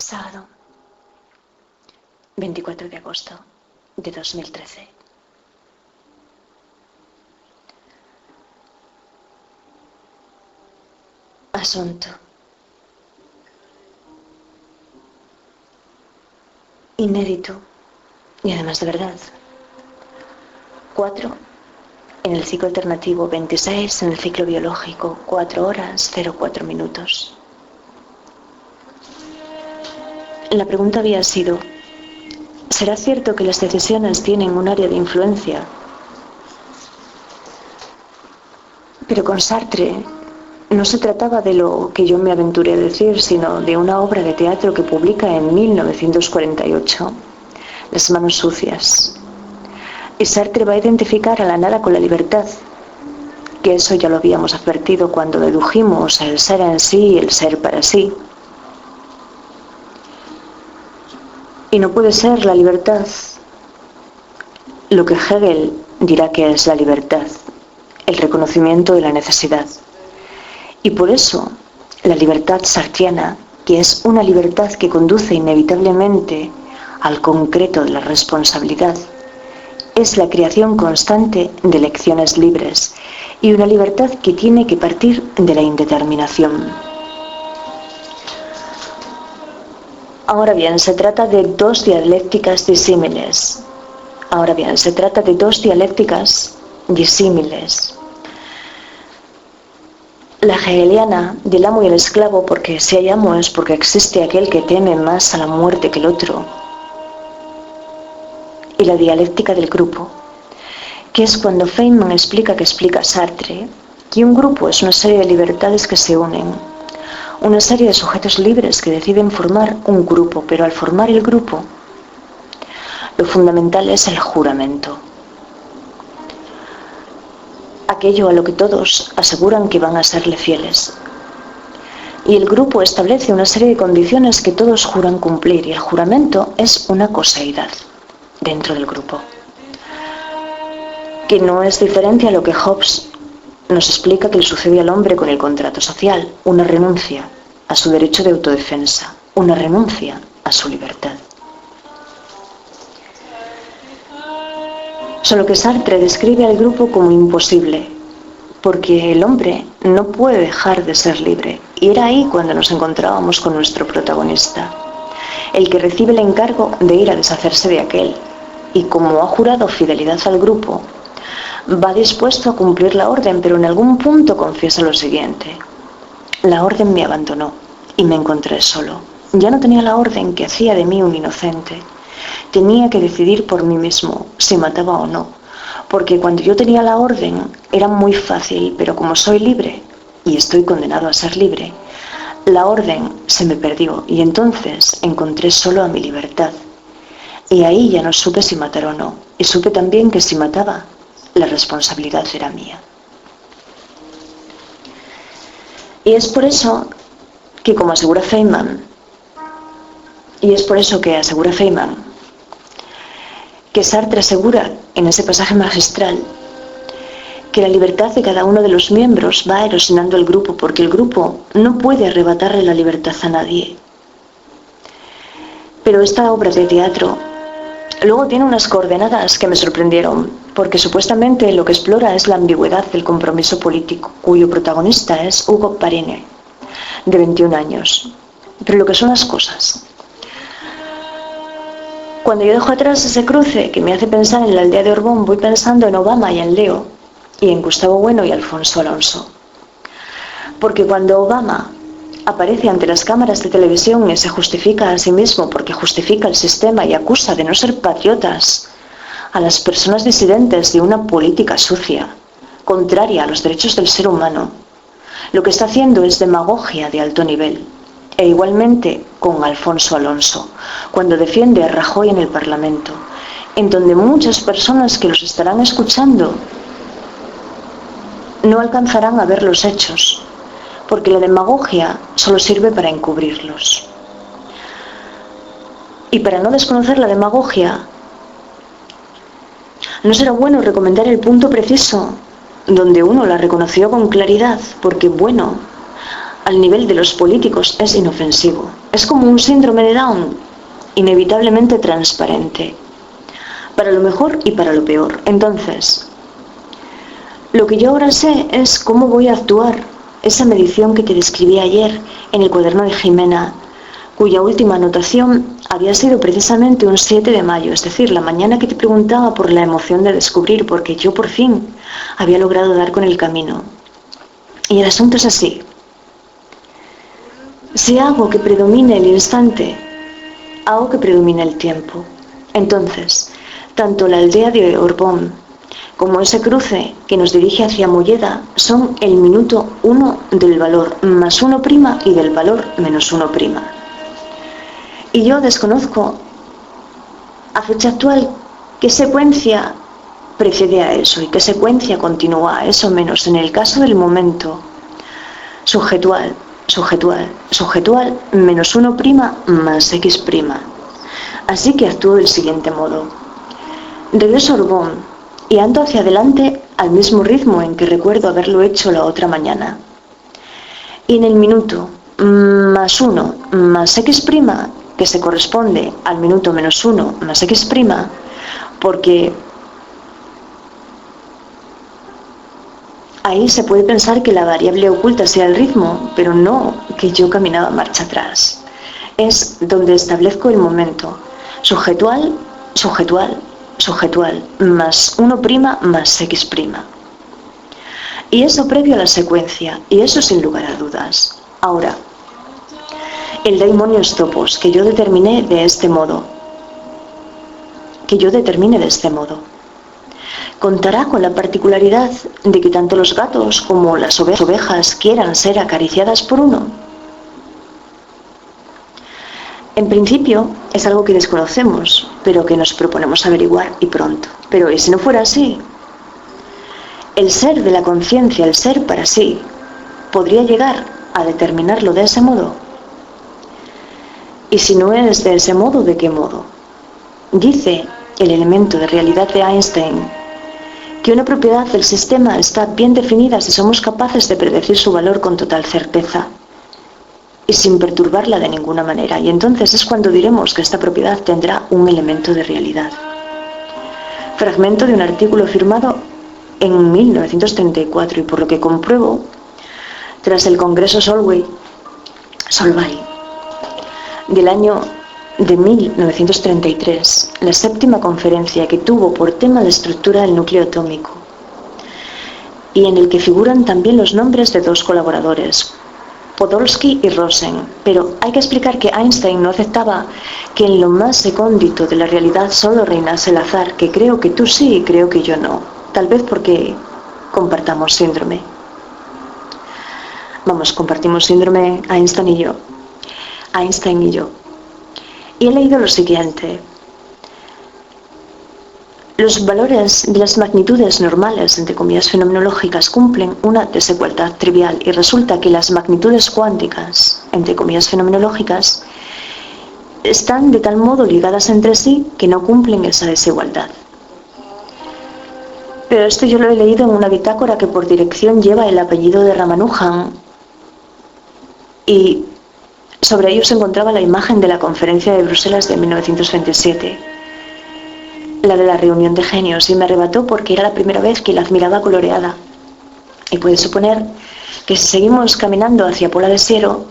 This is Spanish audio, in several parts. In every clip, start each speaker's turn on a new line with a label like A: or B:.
A: Sábado, 24 de agosto de 2013. Asunto. Inédito y además de verdad. 4 en el ciclo alternativo, 26 en el ciclo biológico, 4 horas 04 minutos. La pregunta había sido: ¿será cierto que las decisiones tienen un área de influencia? Pero con Sartre no se trataba de lo que yo me aventuré a decir, sino de una obra de teatro que publica en 1948, Las manos sucias. Y Sartre va a identificar a la nada con la libertad, que eso ya lo habíamos advertido cuando dedujimos el ser en sí y el ser para sí. Y no puede ser la libertad lo que Hegel dirá que es la libertad, el reconocimiento de la necesidad. Y por eso la libertad sartriana, que es una libertad que conduce inevitablemente al concreto de la responsabilidad, es la creación constante de elecciones libres y una libertad que tiene que partir de la indeterminación. Ahora bien, se trata de dos dialécticas disímiles. La hegeliana del amo y el esclavo, porque si hay amo es porque existe aquel que teme más a la muerte que el otro. Y la dialéctica del grupo, que es cuando Feynman explica Sartre, que un grupo es una serie de libertades que se unen, una serie de sujetos libres que deciden formar un grupo, pero al formar el grupo, lo fundamental es el juramento. Aquello a lo que todos aseguran que van a serle fieles. Y el grupo establece una serie de condiciones que todos juran cumplir, y el juramento es una coseidad dentro del grupo, que no es diferente a lo que Hobbes nos explica que le sucede al hombre con el contrato social: una renuncia a su derecho de autodefensa, una renuncia a su libertad. Solo que Sartre describe al grupo como imposible, porque el hombre no puede dejar de ser libre. Y era ahí cuando nos encontrábamos con nuestro protagonista, el que recibe el encargo de ir a deshacerse de aquel, y como ha jurado fidelidad al grupo, va dispuesto a cumplir la orden, pero en algún punto confiesa lo siguiente: la orden me abandonó y me encontré solo. Ya no tenía la orden que hacía de mí un inocente. Tenía que decidir por mí mismo si mataba o no, porque cuando yo tenía la orden era muy fácil, pero como soy libre y estoy condenado a ser libre, la orden se me perdió y entonces encontré solo a mi libertad. Y ahí ya no supe si matar o no, y supe también que si mataba, la responsabilidad era mía. Y es por eso que, como asegura Feynman, que Sartre asegura en ese pasaje magistral que la libertad de cada uno de los miembros va erosionando el grupo, porque el grupo no puede arrebatarle la libertad a nadie. Pero esta obra de teatro luego tiene unas coordenadas que me sorprendieron, porque supuestamente lo que explora es la ambigüedad del compromiso político, cuyo protagonista es Hugo Parine, de 21 años. Pero lo que son las cosas. Cuando yo dejo atrás ese cruce que me hace pensar en la aldea de Orbón, voy pensando en Obama y en Leo, y en Gustavo Bueno y Alfonso Alonso. Porque cuando Obama aparece ante las cámaras de televisión y se justifica a sí mismo porque justifica el sistema y acusa de no ser patriotas a las personas disidentes de una política sucia, contraria a los derechos del ser humano, lo que está haciendo es demagogia de alto nivel. E igualmente con Alfonso Alonso, cuando defiende a Rajoy en el Parlamento, en donde muchas personas que los estarán escuchando no alcanzarán a ver los hechos, porque la demagogia solo sirve para encubrirlos. Y para no desconocer la demagogia, no será bueno recomendar el punto preciso donde uno la reconoció con claridad, porque bueno, al nivel de los políticos es inofensivo, Es como un síndrome de Down, inevitablemente transparente, para lo mejor y para lo peor. Entonces, lo que yo ahora sé es cómo voy a actuar. Esa medición que te describí ayer en el cuaderno de Jimena, cuya última anotación había sido precisamente un 7 de mayo, es decir, la mañana que te preguntaba por la emoción de descubrir, porque yo por fin había logrado dar con el camino. Y el asunto es así. Si hago que predomine el instante, hago que predomine el tiempo. Entonces, tanto la aldea de Orbón como ese cruce que nos dirige hacia Molleda son el minuto 1 del valor más 1' y del valor menos 1'. Y yo desconozco a fecha actual qué secuencia precede a eso y qué secuencia continúa a eso, menos en el caso del momento sujetual menos 1' más x'. Así que actúo del siguiente modo. Regreso a Orbón y ando hacia adelante al mismo ritmo en que recuerdo haberlo hecho la otra mañana. Y en el minuto más 1 más x', que se corresponde al minuto menos 1 más x', porque ahí se puede pensar que la variable oculta sea el ritmo, pero no que yo caminaba marcha atrás. Es donde establezco el momento. Sujetual más 1' más x'. Y eso previo a la secuencia, y eso sin lugar a dudas. Ahora, el daimonios topos, que yo determine de este modo, contará con la particularidad de que tanto los gatos como las ovejas quieran ser acariciadas por uno. En principio es algo que desconocemos, pero que nos proponemos averiguar y pronto. Pero ¿y si no fuera así? El ser de la conciencia, el ser para sí, ¿podría llegar a determinarlo de ese modo? Y si no es de ese modo, ¿de qué modo? Dice el elemento de realidad de Einstein que una propiedad del sistema está bien definida si somos capaces de predecir su valor con total certeza y sin perturbarla de ninguna manera. Y entonces es cuando diremos que esta propiedad tendrá un elemento de realidad. Fragmento de un artículo firmado en 1934 y por lo que compruebo, tras el Congreso Solvay del año de 1933, la séptima conferencia que tuvo por tema la estructura del núcleo atómico y en el que figuran también los nombres de dos colaboradores, Podolsky y Rosen, pero hay que explicar que Einstein no aceptaba que en lo más recóndito de la realidad solo reinase el azar, que creo que tú sí y creo que yo no, tal vez porque compartamos síndrome. Compartimos síndrome Einstein y yo. Y he leído lo siguiente. Los valores de las magnitudes normales, entre comillas fenomenológicas, cumplen una desigualdad trivial y resulta que las magnitudes cuánticas, entre comillas fenomenológicas, están de tal modo ligadas entre sí que no cumplen esa desigualdad. Pero esto yo lo he leído en una bitácora que por dirección lleva el apellido de Ramanujan y sobre ello se encontraba la imagen de la conferencia de Bruselas de 1927, la de la reunión de genios, y me arrebató porque era la primera vez que la admiraba coloreada. Y puedes suponer que si seguimos caminando hacia Pola de Siero,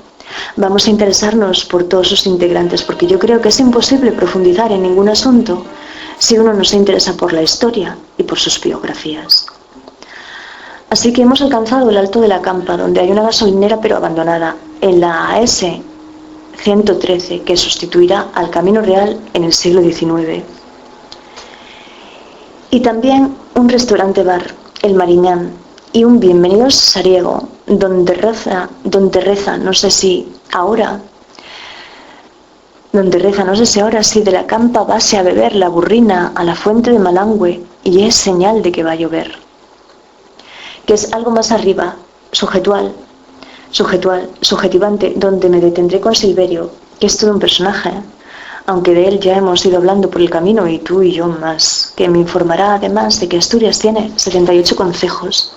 A: vamos a interesarnos por todos sus integrantes, porque yo creo que es imposible profundizar en ningún asunto si uno no se interesa por la historia y por sus biografías. Así que hemos alcanzado el Alto de la Campa, donde hay una gasolinera pero abandonada, en la AS 113, que sustituirá al Camino Real en el siglo XIX. Y también un restaurante-bar, el Mariñán, y un bienvenidos Sariego, donde reza, no sé si ahora sí de la Campa vase a beber la burrina a la fuente de Malangüe, y es señal de que va a llover. Que es algo más arriba, subjetivante, donde me detendré con Silverio, que es todo un personaje, aunque de él ya hemos ido hablando por el camino y tú y yo más, que me informará además de que Asturias tiene 78 concejos,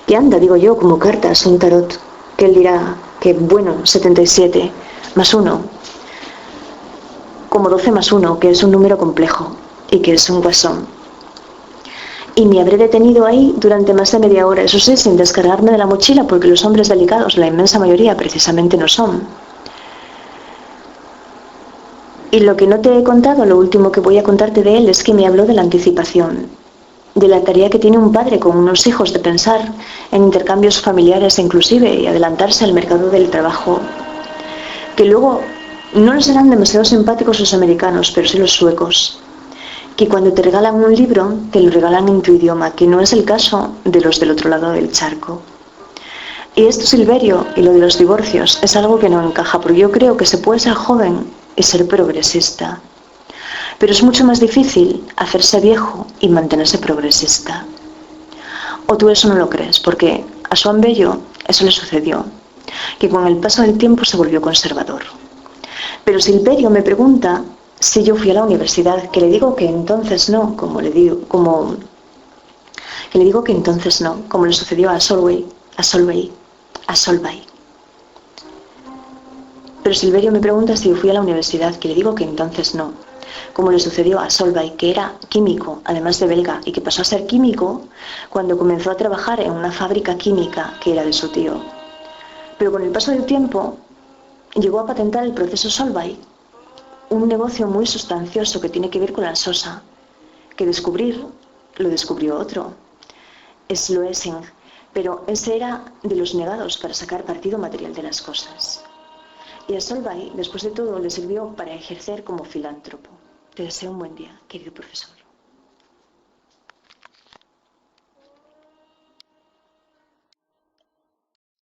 A: que anda, digo yo, como cartas, un tarot, que él dirá que, bueno, 77, más 1, como 12 más 1, que es un número complejo y que es un guasón. Y me habré detenido ahí durante más de media hora, eso sí, sin descargarme de la mochila, porque los hombres delicados, la inmensa mayoría, precisamente no son. Y lo que no te he contado, lo último que voy a contarte de él, es que me habló de la anticipación, de la tarea que tiene un padre con unos hijos de pensar en intercambios familiares inclusive y adelantarse al mercado del trabajo, que luego no les serán demasiado simpáticos los americanos, pero sí los suecos, que cuando te regalan un libro, te lo regalan en tu idioma, que no es el caso de los del otro lado del charco. Y esto, Silverio, y lo de los divorcios, es algo que no encaja, porque yo creo que se puede ser joven y ser progresista. Pero es mucho más difícil hacerse viejo y mantenerse progresista. O tú eso no lo crees, porque a Joan Bello eso le sucedió, que con el paso del tiempo se volvió conservador. Pero Silverio me pregunta si yo fui a la universidad, que le digo que entonces no, como le sucedió a Solveig. Pero Silverio me pregunta si yo fui a la universidad, que le digo que entonces no, como le sucedió a Solveig, que era químico, además de belga, y que pasó a ser químico cuando comenzó a trabajar en una fábrica química que era de su tío. Pero con el paso del tiempo llegó a patentar el proceso Solveig, un negocio muy sustancioso que tiene que ver con la sosa, que lo descubrió otro, Sloesing, pero ese era de los negados para sacar partido material de las cosas. Y a Solveig, después de todo, le sirvió para ejercer como filántropo. Te deseo un buen día, querido profesor.